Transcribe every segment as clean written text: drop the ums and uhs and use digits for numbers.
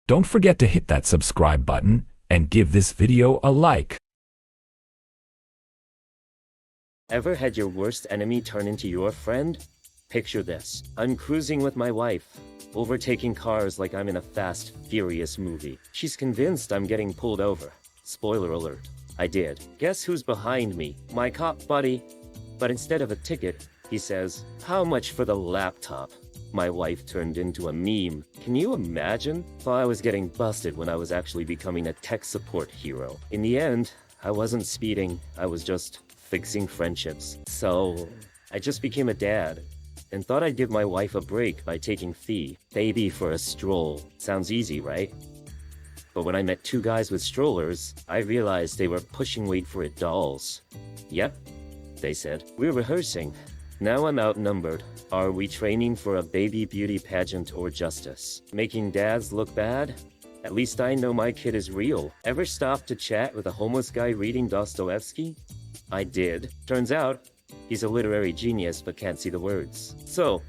Don't forget to hit that subscribe button and give this video a like. Ever had your worst enemy turn into your friend? Picture this. I'm cruising with my wife, overtaking cars like I'm in a Fast, Furious movie. She's convinced I'm getting pulled over. Spoiler alert, I did. Guess who's behind me? My cop buddy. But instead of a ticket, he says, "How much for the laptop?" My wife turned into a meme. Can you imagine? Thought I was getting busted when I was actually becoming a tech support hero. In the end, I wasn't speeding, I was just fixing friendships. So, I just became a dad, and thought I'd give my wife a break by taking Fee, baby for a stroll. Sounds easy, right? But when I met two guys with strollers, I realized they were pushing weight for it dolls. Yep, they said. We're rehearsing. Now I'm outnumbered. Are we training for a baby beauty pageant or justice? Making dads look bad? At least I know my kid is real. Ever stop to chat with a homeless guy reading Dostoevsky? I did. Turns out, he's a literary genius but can't see the words. So,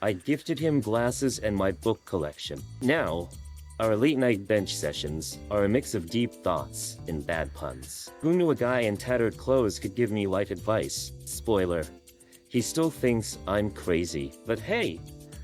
I gifted him glasses and my book collection. Now, our late night bench sessions are a mix of deep thoughts and bad puns. Who knew a guy in tattered clothes could give me life advice? Spoiler. He still thinks I'm crazy. But hey,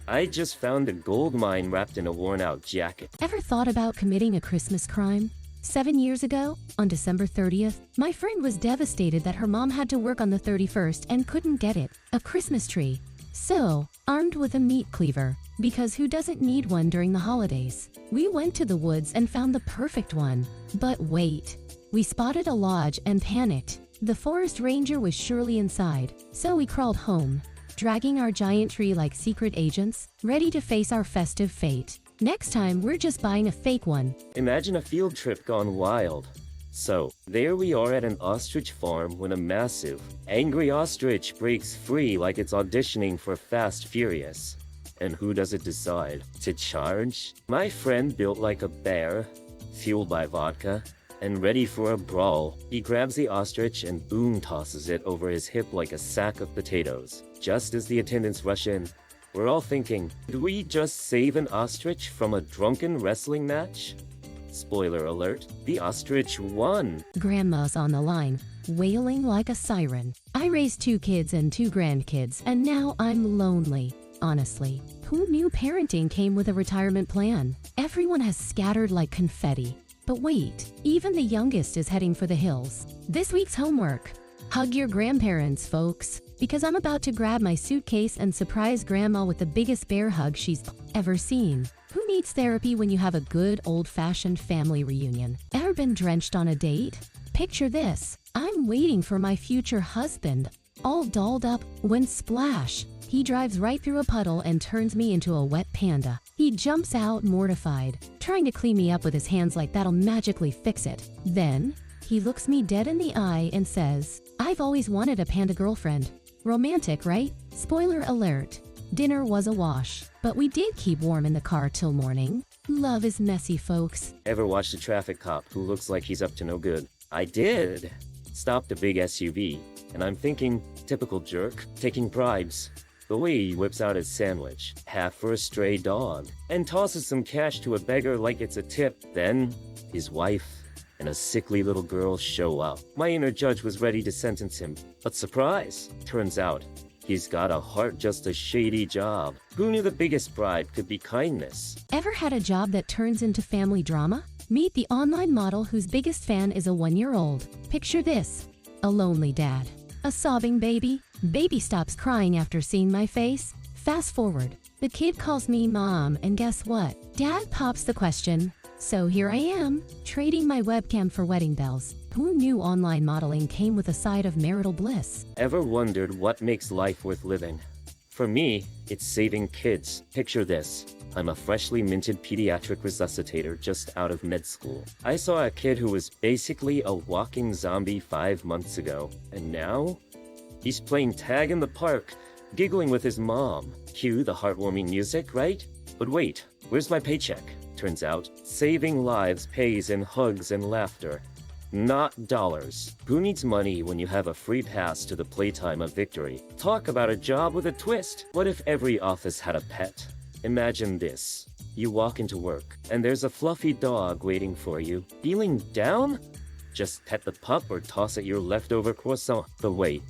I just found a gold mine wrapped in a worn-out jacket. Ever thought about committing a Christmas crime? 7 years ago, on December 30th, my friend was devastated that her mom had to work on the 31st and couldn't get it, a Christmas tree. So, armed with a meat cleaver, because who doesn't need one during the holidays? We went to the woods and found the perfect one. But wait, we spotted a lodge and panicked. The forest ranger was surely inside, so we crawled home, dragging our giant tree like secret agents, ready to face our festive fate. Next time, we're just buying a fake one. Imagine a field trip gone wild. So, there we are at an ostrich farm when a massive, angry ostrich breaks free like it's auditioning for Fast Furious. And who does it decide to charge? My friend built like a bear, fueled by vodka, and ready for a brawl. He grabs the ostrich and boom tosses it over his hip like a sack of potatoes. Just as the attendants rush in, we're all thinking, did we just save an ostrich from a drunken wrestling match? Spoiler alert, the ostrich won. Grandma's on the line, wailing like a siren. I raised 2 kids and 2 grandkids, and now I'm lonely. Honestly, who knew parenting came with a retirement plan? Everyone has scattered like confetti. But wait, even the youngest is heading for the hills. This week's homework. Hug your grandparents, folks, because I'm about to grab my suitcase and surprise grandma with the biggest bear hug she's ever seen. Who needs therapy when you have a good old-fashioned family reunion? Ever been drenched on a date? Picture this. I'm waiting for my future husband, all dolled up, when splash, he drives right through a puddle and turns me into a wet panda. He jumps out mortified, trying to clean me up with his hands like that'll magically fix it. Then, he looks me dead in the eye and says, "I've always wanted a panda girlfriend." Romantic, right? Spoiler alert. Dinner was a wash, but we did keep warm in the car till morning. Love is messy, folks. Ever watched a traffic cop who looks like he's up to no good? I did. Stopped a big SUV, and I'm thinking, typical jerk, taking bribes. The way he whips out his sandwich, half for a stray dog, and tosses some cash to a beggar like it's a tip. Then, his wife and a sickly little girl show up. My inner judge was ready to sentence him, but surprise! Turns out, he's got a heart just a shady job. Who knew the biggest bribe could be kindness? Ever had a job that turns into family drama? Meet the online model whose biggest fan is a 1-year-old. Picture this, a lonely dad, a sobbing baby. Baby stops crying after seeing my face. Fast forward, the kid calls me mom, and guess what? Dad pops the question. So here I am, trading my webcam for wedding bells. Who knew online modeling came with a side of marital bliss? Ever wondered what makes life worth living? For me, it's saving kids. Picture this. I'm a freshly minted pediatric resuscitator just out of med school. I saw a kid who was basically a walking zombie 5 months ago, and now he's playing tag in the park, giggling with his mom. Cue the heartwarming music, right? But wait, where's my paycheck? Turns out, saving lives pays in hugs and laughter, not dollars. Who needs money when you have a free pass to the playtime of victory? Talk about a job with a twist. What if every office had a pet? Imagine this. You walk into work, and there's a fluffy dog waiting for you. Feeling down? Just pet the pup or toss it your leftover croissant. But wait.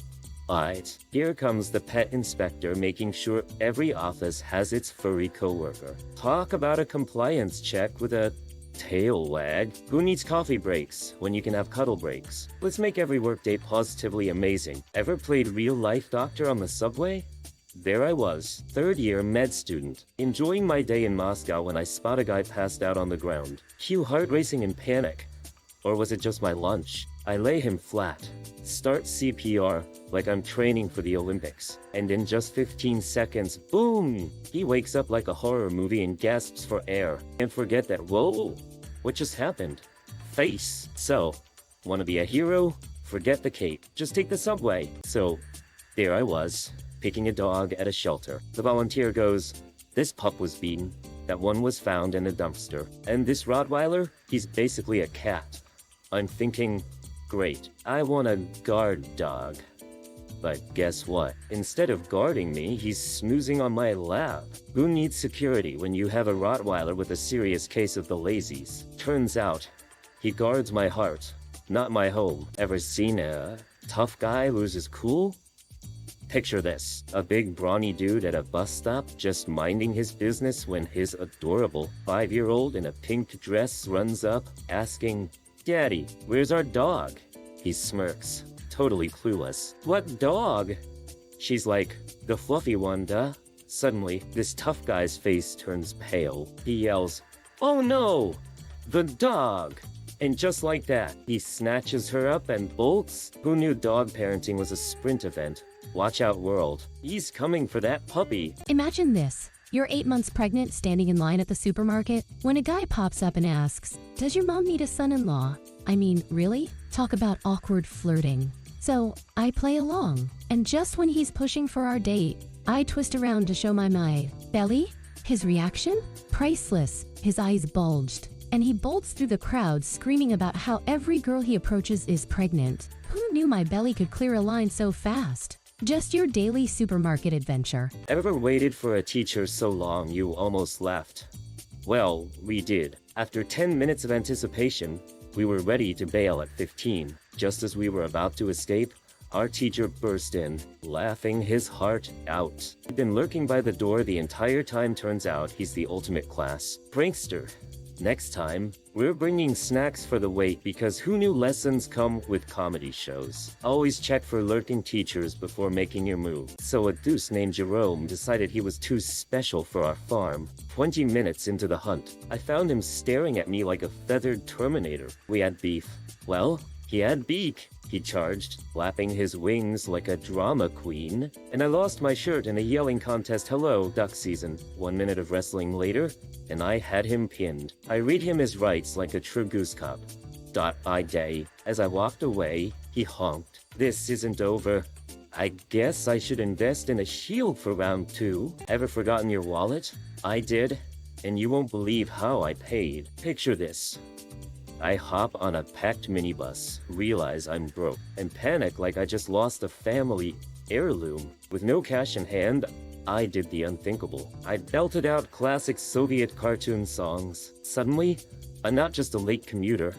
Alright, here comes the pet inspector making sure every office has its furry coworker. Talk about a compliance check with a tail wag. Who needs coffee breaks when you can have cuddle breaks? Let's make every workday positively amazing. Ever played real-life doctor on the subway? There I was, third-year med student, enjoying my day in Moscow when I spot a guy passed out on the ground. Cue heart racing in panic. Or was it just my lunch? I lay him flat, start CPR like I'm training for the Olympics, and in just 15 seconds, boom! He wakes up like a horror movie and gasps for air. And forget that, whoa! What just happened? Face! So, wanna be a hero? Forget the cape, just take the subway. So, there I was, picking a dog at a shelter. The volunteer goes, this pup was beaten, that one was found in a dumpster, and this Rottweiler, he's basically a cat. I'm thinking, great, I want a guard dog. But guess what? Instead of guarding me, he's snoozing on my lap. Who needs security when you have a Rottweiler with a serious case of the lazies? Turns out, he guards my heart, not my home. Ever seen a tough guy lose his cool? Picture this, a big brawny dude at a bus stop just minding his business when his adorable 5-year-old in a pink dress runs up asking, Daddy, where's our dog? He smirks, totally clueless. What dog? She's like, the fluffy one, duh. Suddenly, this tough guy's face turns pale. He yells, oh no, the dog! And just like that, he snatches her up and bolts. Who knew dog parenting was a sprint event? Watch out, world. He's coming for that puppy. Imagine this. You're 8 months pregnant, standing in line at the supermarket, when a guy pops up and asks, does your mom need a son-in-law? I mean, really? Talk about awkward flirting. So, I play along. And just when he's pushing for our date, I twist around to show my belly. His reaction? Priceless. His eyes bulged. And he bolts through the crowd screaming about how every girl he approaches is pregnant. Who knew my belly could clear a line so fast? Just your daily supermarket adventure. Ever waited for a teacher so long you almost left? Well, we did. After 10 minutes of anticipation, we were ready to bail at 15. Just as we were about to escape, our teacher burst in, laughing his heart out. He'd been lurking by the door the entire time. Turns out he's the ultimate class prankster. Next time, we're bringing snacks for the wait because who knew lessons come with comedy shows? Always check for lurking teachers before making your move. So a deuce named Jerome decided he was too special for our farm. 20 minutes into the hunt, I found him staring at me like a feathered Terminator. We had beef. Well, he had beak. He charged, flapping his wings like a drama queen, and I lost my shirt in a yelling contest. Hello, duck season. 1 minute of wrestling later, and I had him pinned. I read him his rights like a true goose cup. I day. As I walked away, he honked. This isn't over. I guess I should invest in a shield for round 2. Ever forgotten your wallet? I did, and you won't believe how I paid. Picture this. I hop on a packed minibus, realize I'm broke, and panic like I just lost a family heirloom. With no cash in hand, I did the unthinkable. I belted out classic Soviet cartoon songs. Suddenly, I'm not just a late commuter,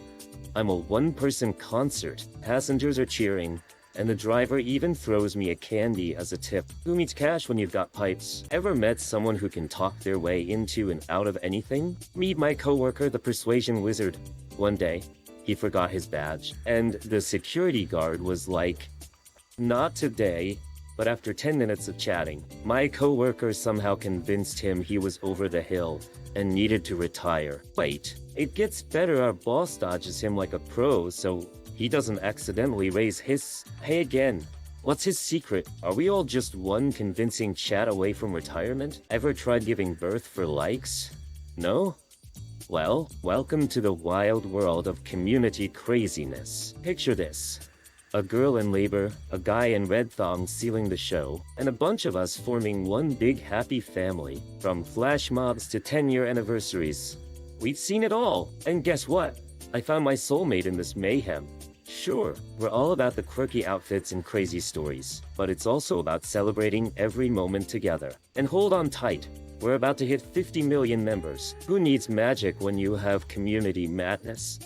I'm a one-person concert. Passengers are cheering, and the driver even throws me a candy as a tip. Who needs cash when you've got pipes? Ever met someone who can talk their way into and out of anything? Meet my coworker, the persuasion wizard. One day, he forgot his badge, and the security guard was like, not today. But after 10 minutes of chatting, my coworker somehow convinced him he was over the hill and needed to retire. Wait, it gets better. Our boss dodges him like a pro, so he doesn't accidentally raise his pay again. What's his secret? Are we all just one convincing chat away from retirement? Ever tried giving birth for likes? No? Well, welcome to the wild world of community craziness. Picture this. A girl in labor, a guy in red thongs sealing the show, and a bunch of us forming one big happy family. From flash mobs to 10-year anniversaries. We've seen it all. And guess what? I found my soulmate in this mayhem. Sure, we're all about the quirky outfits and crazy stories, but it's also about celebrating every moment together. And hold on tight, We're about to hit 50 million members. Who needs magic when you have community madness?